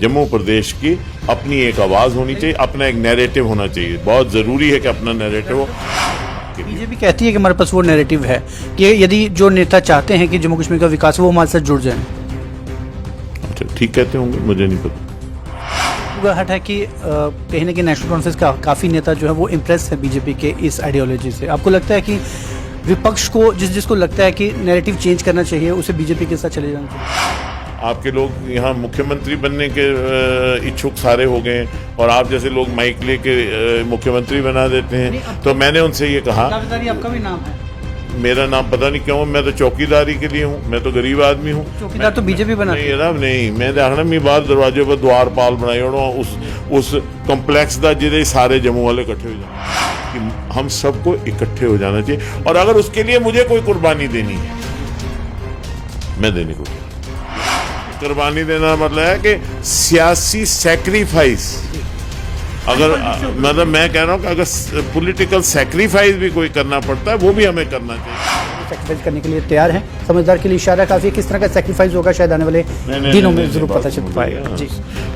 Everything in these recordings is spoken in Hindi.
जम्मू प्रदेश की अपनी एक आवाज़ होनी चाहिए, अपना एक नैरेटिव होना चाहिए। बहुत ज़रूरी है कि अपना नैरेटिव हो। बीजेपी कहती है कि हमारे पास वो नैरेटिव है कि यदि जो नेता चाहते हैं कि जम्मू कश्मीर का विकास वो हमारे साथ जुड़ जाए। अच्छा, ठीक कहते होंगे, मुझे नहीं पता। हट है कि कहीं ना कहीं नेशनल कॉन्फ्रेंस का काफ़ी नेता जो है वो इम्प्रेस है बीजेपी के इस आइडियोलॉजी से। आपको लगता है कि विपक्ष को जिसको लगता है कि नैरेटिव चेंज करना चाहिए उसे बीजेपी के साथ चले जाना चाहिए? आपके लोग यहाँ मुख्यमंत्री बनने के इच्छुक सारे हो गए और आप जैसे लोग माइक लेके मुख्यमंत्री बना देते हैं। तो मैंने उनसे ये कहा, आपका भी नाम है। मेरा नाम पता नहीं क्यों, मैं तो चौकीदारी के लिए हूँ, मैं तो गरीब आदमी हूँ। चौकीदार तो बीजेपी बना नहीं, मैं देखना मैं बाहर दरवाजे पर द्वारपाल बनाई उस कॉम्प्लेक्स का जिधे सारे जम्मू वाले इकट्ठे हो जाए कि हम सबको इकट्ठे हो जाना चाहिए। और अगर उसके लिए मुझे कोई कुर्बानी देनी है, मैं देने को कुर्बानी देना मतलब है कि सियासी सैक्रिफाइस। अगर मतलब मैं कह रहा हूँ कि अगर पॉलिटिकल सैक्रिफाइस भी कोई करना पड़ता है वो भी हमें करना चाहिए। सैक्रिफाइस करने के लिए तैयार हैं। समझदार के लिए इशारा काफी है। किस तरह का सैक्रिफाइस होगा शायद आने वाले दिनों में जरूर पता चल पाएगा। जी,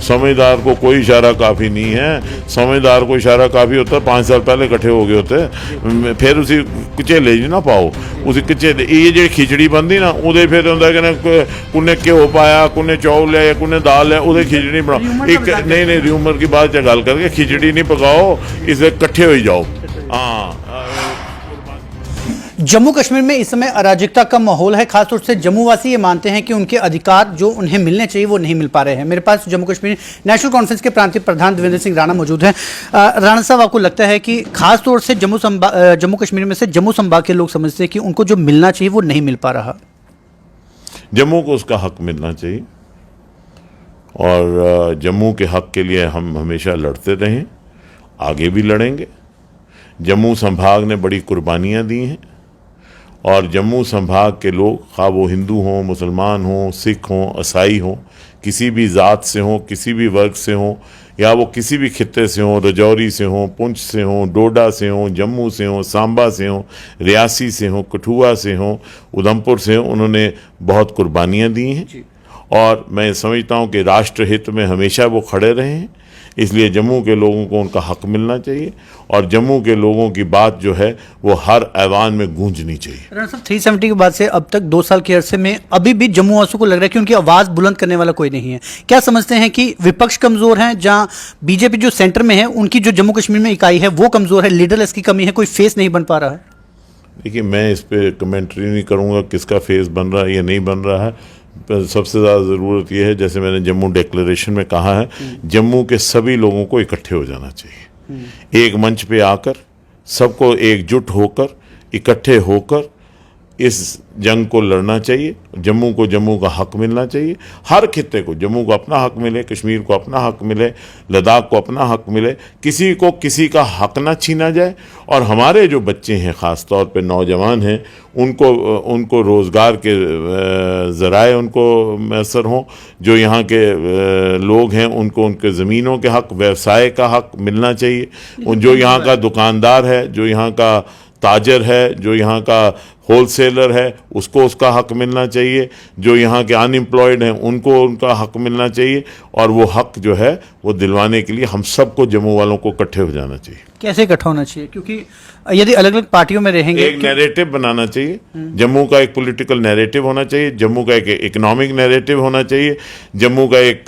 समझदार को कोई इशारा काफी नहीं है। समझदार को इशारा काफी होता है 5 साल पहले इकट्ठे हो गए होते, फिर उसी कुचेले जी ना पाओ, उसी कुचेले ये जो खिचड़ी बनती ना उदे फिर होंगे कि कुने घ्यो पाया, कुने चौल है, कुने दाल है, उदे खिचड़ी बनाओ। एक नहीं र्यूमर की बात गल करके खिचड़ी नहीं पकाओ, इसे इकट्ठे हो जाओ। हाँ, जम्मू कश्मीर में इस समय अराजकता का माहौल है। खासतौर से जम्मू वासी ये मानते हैं कि उनके अधिकार जो उन्हें मिलने चाहिए वो नहीं मिल पा रहे हैं। मेरे पास जम्मू कश्मीर नेशनल कॉन्फ्रेंस के प्रांतीय प्रधान देवेंद्र सिंह राणा मौजूद हैं। राणा साहब, आपको लगता है कि खासतौर से जम्मू कश्मीर में से जम्मू संभाग के लोग समझते हैं कि उनको जो मिलना चाहिए वो नहीं मिल पा रहा? जम्मू को उसका हक मिलना चाहिए और जम्मू के हक के लिए हम हमेशा लड़ते रहें, आगे भी लड़ेंगे। जम्मू संभाग ने बड़ी कुर्बानियाँ दी हैं और जम्मू संभाग के लोग, खा वो हिंदू हों, मुसलमान हों, सिख हों, ईसाई हों, किसी भी ज़ात से हों, किसी भी वर्ग से हों, या वो किसी भी खित्ते से हों, रजौरी से हों, पुंछ से हों, डोडा से हों, जम्मू से हों, सांबा से हों, रियासी से हों, कठुआ से हों, उधमपुर से हों, उन्होंने बहुत कुर्बानियाँ दी हैं और मैं समझता हूँ कि राष्ट्र हित में हमेशा वो खड़े रहे हैं। इसलिए जम्मू के लोगों को उनका हक मिलना चाहिए और जम्मू के लोगों की बात जो है वो हर ऐवान में गूंजनी चाहिए। राणा साहब, 370 के बाद से अब तक 2 साल के अरसे में अभी भी जम्मू वासियों को लग रहा है कि उनकी आवाज़ बुलंद करने वाला कोई नहीं है। क्या समझते हैं कि विपक्ष कमज़ोर है, जहाँ बीजेपी जो सेंटर में है उनकी जो जम्मू कश्मीर में इकाई है वो कमज़ोर है, लीडरलेस की कमी है, कोई फेस नहीं बन पा रहा है? देखिए, मैं इस पर कमेंट्री नहीं करूँगा किसका फेस बन रहा है या नहीं बन रहा है। सबसे ज़्यादा ज़रूरत यह है, जैसे मैंने जम्मू डिक्लेरेशन में कहा है, जम्मू के सभी लोगों को इकट्ठे हो जाना चाहिए। एक मंच पे आकर सबको एकजुट होकर इकट्ठे होकर इस जंग को लड़ना चाहिए। जम्मू को जम्मू का हक मिलना चाहिए, हर खित्ते को जम्मू को अपना हक मिले, कश्मीर को अपना हक मिले, लद्दाख को अपना हक मिले, किसी को किसी का हक ना छीना जाए। और हमारे जो बच्चे हैं, ख़ास तौर पे नौजवान हैं, उनको रोज़गार के ज़राए उनको मैसर हों। जो यहाँ के लोग हैं उनको उनके ज़मीनों के हक, व्यवसाय का हक मिलना चाहिए। जो यहाँ का दुकानदार है, जो यहाँ का ताजर है, जो यहाँ का होलसेलर है, उसको उसका हक मिलना चाहिए। जो यहाँ के अनएम्प्लॉयड हैं उनको उनका हक मिलना चाहिए और वो हक जो है वो दिलवाने के लिए हम सबको जम्मू वालों को इकट्ठे हो जाना चाहिए। कैसे इकट्ठा होना चाहिए? क्योंकि यदि अलग अलग पार्टियों में रहेंगे, एक नैरेटिव बनाना चाहिए। जम्मू का एक पॉलिटिकल नैरेटिव होना चाहिए, जम्मू का एक इकोनॉमिक नैरेटिव होना चाहिए, जम्मू का एक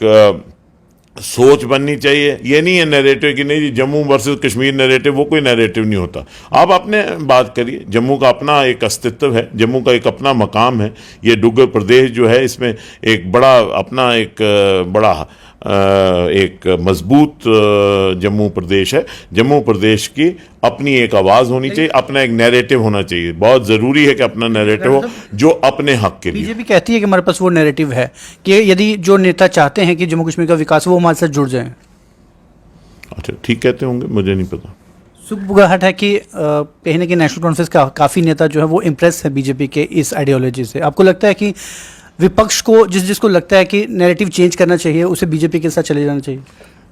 सोच बननी चाहिए। ये नहीं है नैरेटिव कि नहीं जी जम्मू वर्सेस कश्मीर नैरेटिव, वो कोई नैरेटिव नहीं होता। आप अपने बात करिए, जम्मू का अपना एक अस्तित्व है, जम्मू का एक अपना मकाम है। ये डुग्गर प्रदेश जो है इसमें एक बड़ा अपना एक मजबूत जम्मू प्रदेश है। जम्मू प्रदेश की अपनी एक आवाज़ होनी चाहिए, अपना एक नैरेटिव होना चाहिए। बहुत ज़रूरी है कि अपना नैरेटिव हो जो अपने हक के लिए। बीजेपी कहती है कि हमारे पास वो नैरेटिव है कि यदि जो नेता चाहते हैं कि जम्मू कश्मीर का विकास वो हमारे साथ जुड़ जाए। अच्छा, ठीक कहते होंगे, मुझे नहीं पता। सुखबुगाहट है कि कहीं ना कहीं नेशनल कॉन्फ्रेंस का काफ़ी नेता जो है वो इम्प्रेस है बीजेपी के इस आइडियोलॉजी से। आपको लगता है कि विपक्ष को जिसको लगता है कि नैरेटिव चेंज करना चाहिए उसे बीजेपी के साथ चले जाना चाहिए?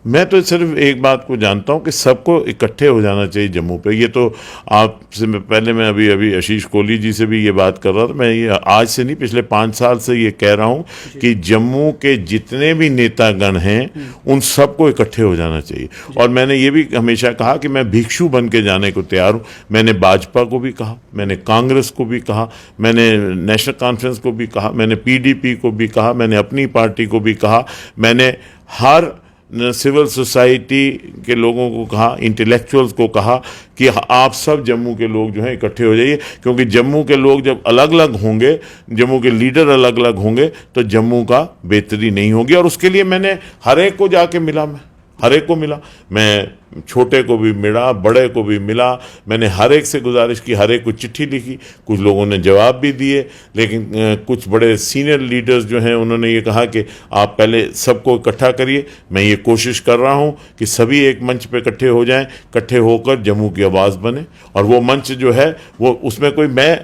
मैं तो सिर्फ एक बात को जानता हूं कि सबको इकट्ठे हो जाना चाहिए जम्मू पे। ये तो आपसे पहले मैं अभी आशीष कोहली जी से भी ये बात कर रहा था। मैं ये आज से नहीं, पिछले 5 साल से ये कह रहा हूं कि जम्मू के जितने भी नेतागण हैं उन सबको इकट्ठे हो जाना चाहिए। और मैंने ये भी हमेशा कहा कि मैं भिक्षु बन के जाने को तैयार हूँ। मैंने भाजपा को भी कहा, मैंने कांग्रेस को भी कहा, मैंने नेशनल कॉन्फ्रेंस को भी कहा, मैंने PDP को भी कहा, मैंने अपनी पार्टी को भी कहा, मैंने हर सिविल सोसाइटी के लोगों को कहा, इंटेलेक्चुअल्स को कहा कि आप सब जम्मू के लोग जो हैं इकट्ठे हो जाइए, क्योंकि जम्मू के लोग जब अलग अलग होंगे, जम्मू के लीडर अलग अलग होंगे तो जम्मू का बेहतरी नहीं होगी। और उसके लिए मैंने हर एक को जाके मिला, मैं हर एक को मिला, मैं छोटे को भी मिला, बड़े को भी मिला, मैंने हर एक से गुजारिश की, हर एक को चिट्ठी लिखी। कुछ लोगों ने जवाब भी दिए, लेकिन कुछ बड़े सीनियर लीडर्स जो हैं उन्होंने ये कहा कि आप पहले सबको इकट्ठा करिए। मैं ये कोशिश कर रहा हूँ कि सभी एक मंच पे इकट्ठे हो जाएं, इकट्ठे होकर जम्मू की आवाज़ बने। और वो मंच जो है वो उसमें कोई मैं,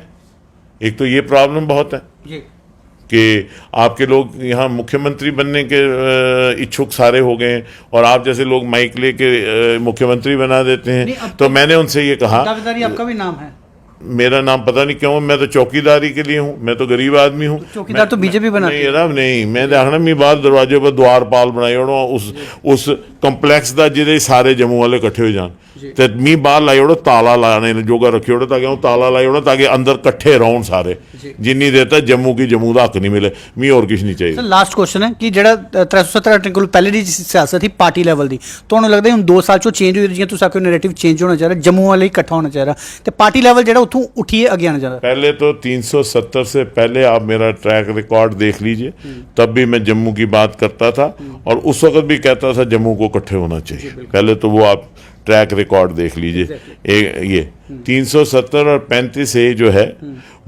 एक तो ये प्रॉब्लम बहुत है कि आपके लोग यहाँ मुख्यमंत्री बनने के इच्छुक सारे हो गए हैं और आप जैसे लोग माइक लेके मुख्यमंत्री बना देते हैं। तो मैंने उनसे ये कहा, दावेदारी आपका भी नाम है, मेरा नाम पता नहीं क्यों, मैं तो चौकीदारी के लिए हूँ, मैं तो गरीब आदमी हूँ। चौकीदार तो बीजेपी बना नहीं ना, नहीं, मैं देखना मी बाहर दरवाजे पर द्वारपाल बनाई ओड़ो उस कंपलैक्स का जिदे सारे जम्मू वाले इकट्ठे हो जान, ते मी बाहर लाई ओड़ो ताला लाने जोगा रखी ओड़ो ताकि ताला लाई ओड़ो ताकि अंदर कट्ठे रौन सारे, जिन्नी देर तक जम्मू का हक नहीं मिले। मी और कुछ नहीं चाहिए। लास्ट क्वेश्चन है कि जेड़ा 370 आर्टिकल कोल पहले दी सियासत थी पार्टी लेवल दी, तुहानूं लगदा है हुण 2 साल चो चेंज हुई, जियां तुसीं आखिओ नैरेटिव चेंज होना चाहिए, जम्मू वाले इकट्ठा होना चाहिए, ते पार्टी लेवल जेड़ा उत्थों उठिए अगे आना चाहिए। पहले तो 370 से पहले आप मेरा ट्रैक रिकॉर्ड देख लीजिए, तब भी मैं जम्मू की बात करता था और उस वक्त भी कहता था जम्मू को इकट्ठे होना चाहिए। पहले तो वो आप ट्रैक रिकॉर्ड देख लीजिए। ये 370 और 35A जो है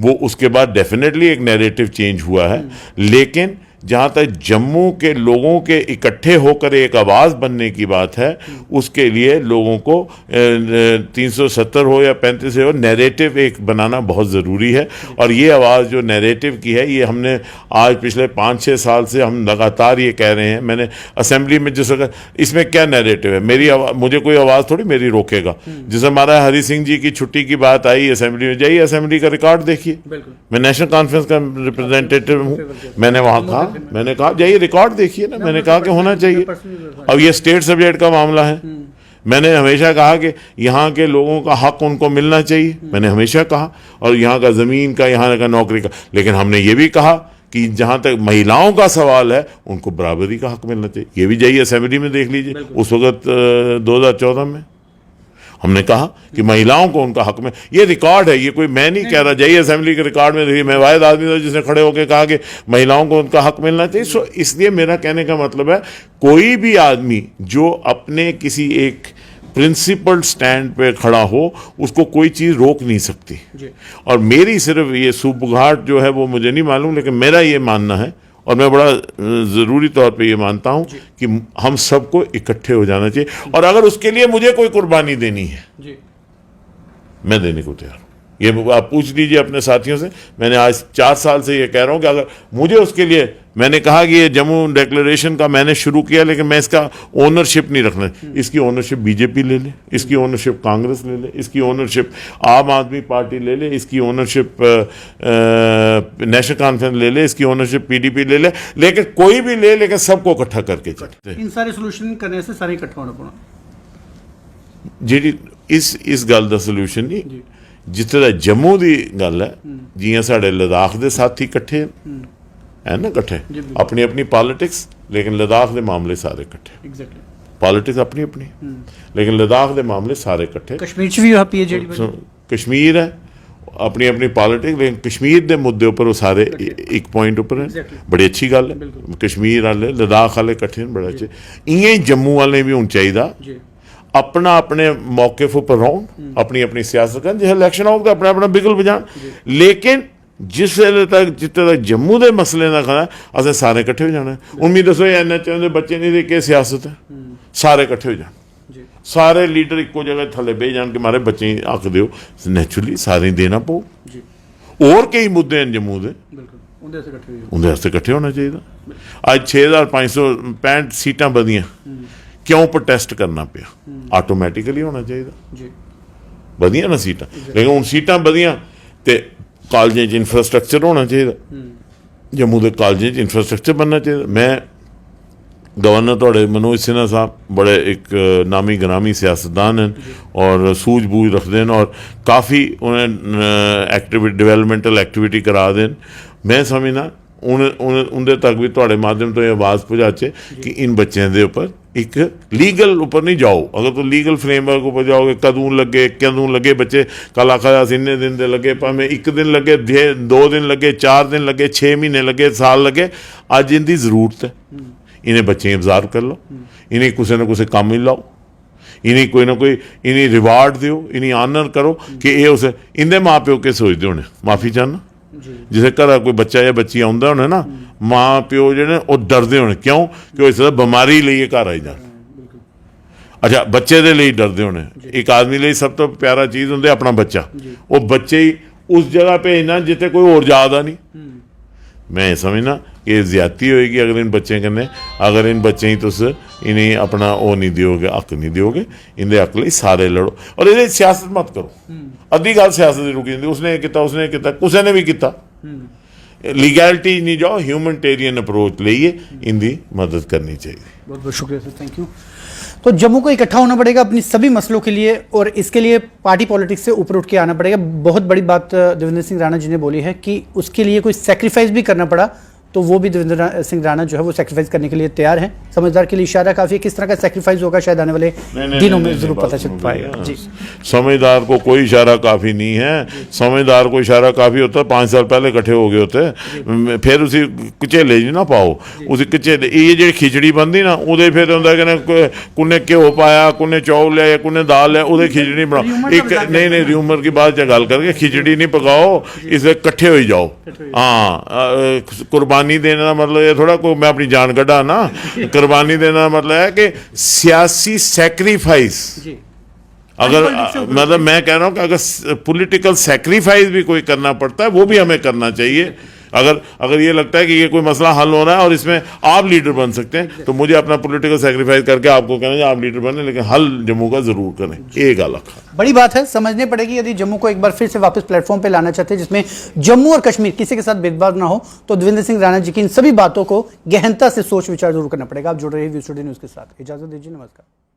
वो उसके बाद डेफिनेटली एक नैरेटिव चेंज हुआ है, लेकिन जहाँ तक जम्मू के लोगों के इकट्ठे होकर एक आवाज़ बनने की बात है, उसके लिए लोगों को 370 हो या 35 हो, नैरेटिव एक बनाना बहुत ज़रूरी है। और ये आवाज़ जो नैरेटिव की है, ये हमने आज पिछले 5-6 साल से हम लगातार ये कह रहे हैं। मैंने असेंबली में जिस वक्त इसमें क्या नैरेटिव है, मेरी मुझे कोई आवाज़ थोड़ी मेरी रोकेगा। जैसे हमारा हरि सिंह जी की छुट्टी की बात आई असेंबली में, जाइए असेंबली का रिकॉर्ड देखिए। मैं नेशनल कॉन्फ्रेंस का रिप्रेजेंटेटिव हूँ, मैंने वहाँ कहा, मैंने कहा जाइए रिकॉर्ड देखिए ना, मैंने कहा कि होना चाहिए। अब ये स्टेट सब्जेक्ट का मामला है, मैंने हमेशा कहा कि यहाँ के लोगों का हक उनको मिलना चाहिए, मैंने हमेशा कहा, और यहाँ का ज़मीन का, यहाँ का नौकरी का। लेकिन हमने ये भी कहा कि जहाँ तक महिलाओं का सवाल है उनको बराबरी का हक मिलना चाहिए। ये भी जाइए असेंबली में देख लीजिए। उस वक्त 2014 में हमने कहा कि महिलाओं को उनका हक में, ये रिकॉर्ड है, ये कोई मैं नहीं कह रहा, जाइए असेंबली के रिकॉर्ड में देखिए। मैं वाहिद आदमी था जिसने खड़े होकर कहा कि महिलाओं को उनका हक मिलना चाहिए। सो इसलिए मेरा कहने का मतलब है, कोई भी आदमी जो अपने किसी एक प्रिंसिपल स्टैंड पे खड़ा हो, उसको कोई चीज़ रोक नहीं सकती। और मेरी सिर्फ ये सुबघाट जो है वो मुझे नहीं मालूम, लेकिन मेरा ये मानना है और मैं बड़ा ज़रूरी तौर पे ये मानता हूँ कि हम सबको इकट्ठे हो जाना चाहिए। और अगर उसके लिए मुझे कोई कुर्बानी देनी है, मैं देने को तैयार हूँ। ये आप पूछ लीजिए अपने साथियों से। मैंने आज 4 साल से ये कह रहा हूँ कि अगर मुझे उसके लिए, मैंने कहा कि ये जम्मू डिक्लेरेशन का मैंने शुरू किया, लेकिन मैं इसका ओनरशिप नहीं रखना। इसकी ओनरशिप बीजेपी ले ले, इसकी ओनरशिप कांग्रेस ले ले, इसकी ओनरशिप आम आदमी पार्टी ले ले, इसकी ओनरशिप नेशनल कॉन्फ्रेंस ले ले, इसकी ओनरशिप PDP ले ले, लेकिन कोई भी ले, लेकिन सबको इकट्ठा करके चलते। इन सारे सोल्यूशन करने से सारे इकट्ठा होना पड़ा जी। इस गल का सोल्यूशन नहीं, जिथे जम्मू की गल है, जियां साढ़े लद्दाख के साथी इकट्ठे है ना, इकट्ठे अपनी अपनी पॉलिटिक्स, लेकिन लद्दाख के मामले सारे इकट्ठे। पॉलिटिक्स अपनी अपनी, लेकिन लद्दाख के मामले सारे इकट्ठे। कश्मीर च भी PhD कश्मीर है अपनी अपनी पॉलिटिक्स, लेकिन कश्मीर के मुद्दे पर वो सारे एक पॉइंट उपर है। बड़ी अच्छी गल है, कश्मीर वाले लद्दाख वाले इकट्ठे बड़े अच्छे। इं जम्मू वाले भी होना चाहिए अपना अपने मौके पर रहन, अपनी अपनी सियासत कर, जो इलैक्शन होगा अपना अपना बिगल बजान। लेकिन जिस वेले तक जितने तक जम्मू के मसले का खड़ा असें सारे इकट्ठे हो जाना। उम्मीद दसो NHM के बच्चे नहीं देखे सियासत है, सारे इकट्ठे हो जाए, सारे लीडर एको जगह थले बह जान के मारे बच्चे हक दो, नैचुरली सारे देना पो। और कई मुद्दे हैं जम्मू के, उन्हें इकट्ठे होना चाहिए। अज 6565 सीटां बदियां, क्यों प्रोटेस्ट करना पिया आटोमैटिकली होना चाहिए जी वधिया ना सीटां लेकिन हुण सीटां वधिया ते कालजें च इंफ्रास्ट्रक्चर होना चाहिए जम्मू के कालजें च इंफ्रास्ट्रक्चर बनना चाहिए मैं गवर्नर थोड़े मनोज सिन्हा साहब बड़े एक नामी ग्रामी सियासतदान हैं और सूझबूझ रखते हैं और काफ़ी उन्हें डिवेलपमेंटल एक्टिविटी करा दें मैं समझना उनके तक भी थोड़े माध्यम तो ये आवाज़ पहुँचाचे कि इन बच्चों के उपर एक लीगल उपर नहीं जाओ अगर तो लीगल फ्रेमवर्क उपर जाओगे कदों लगे बच्चे कल आखा इन्ने दिन दे लगे भावें एक दिन लगे 2 दिन लगे 4 दिन लगे 6 महीने लगे साल लगे अज इनकी ज़रूरत है इन्हें बच्चे ऑब्जर्व कर लो इन्हें किसी ना किसी काम ही लाओ इन्हें कोई ना कोई इन्हें रिवार्ड दो इन्हें आनर करो कि ये उस इनके माँ प्यो के सोचते होने माफ़ी चाहना जिसे घर कोई बच्चा या बच्ची आउंदा होना ना माँ प्यो जो वो डरते होने क्यों कि हो सकता बीमारी लिए घर आई जाए अच्छा बच्चे के लिए डरते होने एक आदमी लिए सब तो प्यारा चीज़ होंगे अपना बच्चा वो बच्चे ही उस जगह भेजना जिते कोई और जादा नहीं मैं समझना कि ज्यादती होएगी अगर इन बच्चों कन्नै अगर इन बच्चें तुस इन्हें अपना वो नहीं दोगे हक नहीं दोगे इनके हक लिए सारे लड़ो और ये सियासत मत करो अद्धी गल सियासत रुकी जाती उसने किया किसी ने भी किया लीगैलिटी नहीं जाओ ह्यूमनिटेरियन अप्रोच लेइए इनकी मदद करनी चाहिए बहुत बहुत शुक्रिया सर थैंक यू तो जम्मू को इकट्ठा होना पड़ेगा अपनी सभी मसलों के लिए और इसके लिए पार्टी पॉलिटिक्स से ऊपर उठ के आना पड़ेगा बहुत बड़ी बात देवेंद्र सिंह राणा जी ने बोली है कि उसके लिए कोई सेक्रीफाइस भी करना पड़ा तो वो भी देवेंद्र सिंह राणा जो है वो सेक्रीफाइस करने के लिए तैयार हैं समझदार के लिए इशारा काफ़ी है किस तरह का सेक्रीफाइस होगा शायद आने वाले दिनों में जरूर पता चल पाएगा जी समझदार को कोई इशारा काफ़ी नहीं है समझदार को इशारा काफ़ी होता है 5 साल पहले इकट्ठे हो गए होते फिर उसी कचेले जी ना पाओ उसी कचेले ये जी खिचड़ी बनती ना वो फिर होंगे कि कुन्ने घ्यो पाया कुन्ने चौल लिया कुन्ने दाल लिया वो खिचड़ी बनाओ एक नहीं र्यूमर की बात गल करके खिचड़ी नहीं पकाओ इसलिए कट्ठे हो जाओ हाँ कुर्बानी देने का मतलब ये थोड़ा को मैं अपनी जान कढ़ा ना कुर्बानी देने का मतलब है कि सियासी सैक्रीफाइस अगर मतलब मैं कह रहा हूँ कि अगर पॉलिटिकल सैक्रीफाइस भी कोई करना पड़ता है वो भी हमें करना चाहिए अगर ये लगता है कि ये कोई मसला हल हो रहा है और इसमें आप लीडर बन सकते हैं तो मुझे अपना पॉलिटिकल सैक्रिफाइस करके आपको कहना है आप लीडर बने लेकिन हल जम्मू का जरूर करें ये गल बड़ी बात है समझनी पड़ेगी यदि जम्मू को एक बार फिर से वापस प्लेटफॉर्म पे लाना चाहते हैं जिसमें जम्मू और कश्मीर किसी के साथ भेदभाव ना हो तो देवेंद्र सिंह राणा जी की इन सभी बातों को गहनता से सोच विचार जरूर करना पड़ेगा आप जुड़ रहे हैं व्यू स्टूडियो न्यूज़ के साथ इजाजत दीजिए नमस्कार।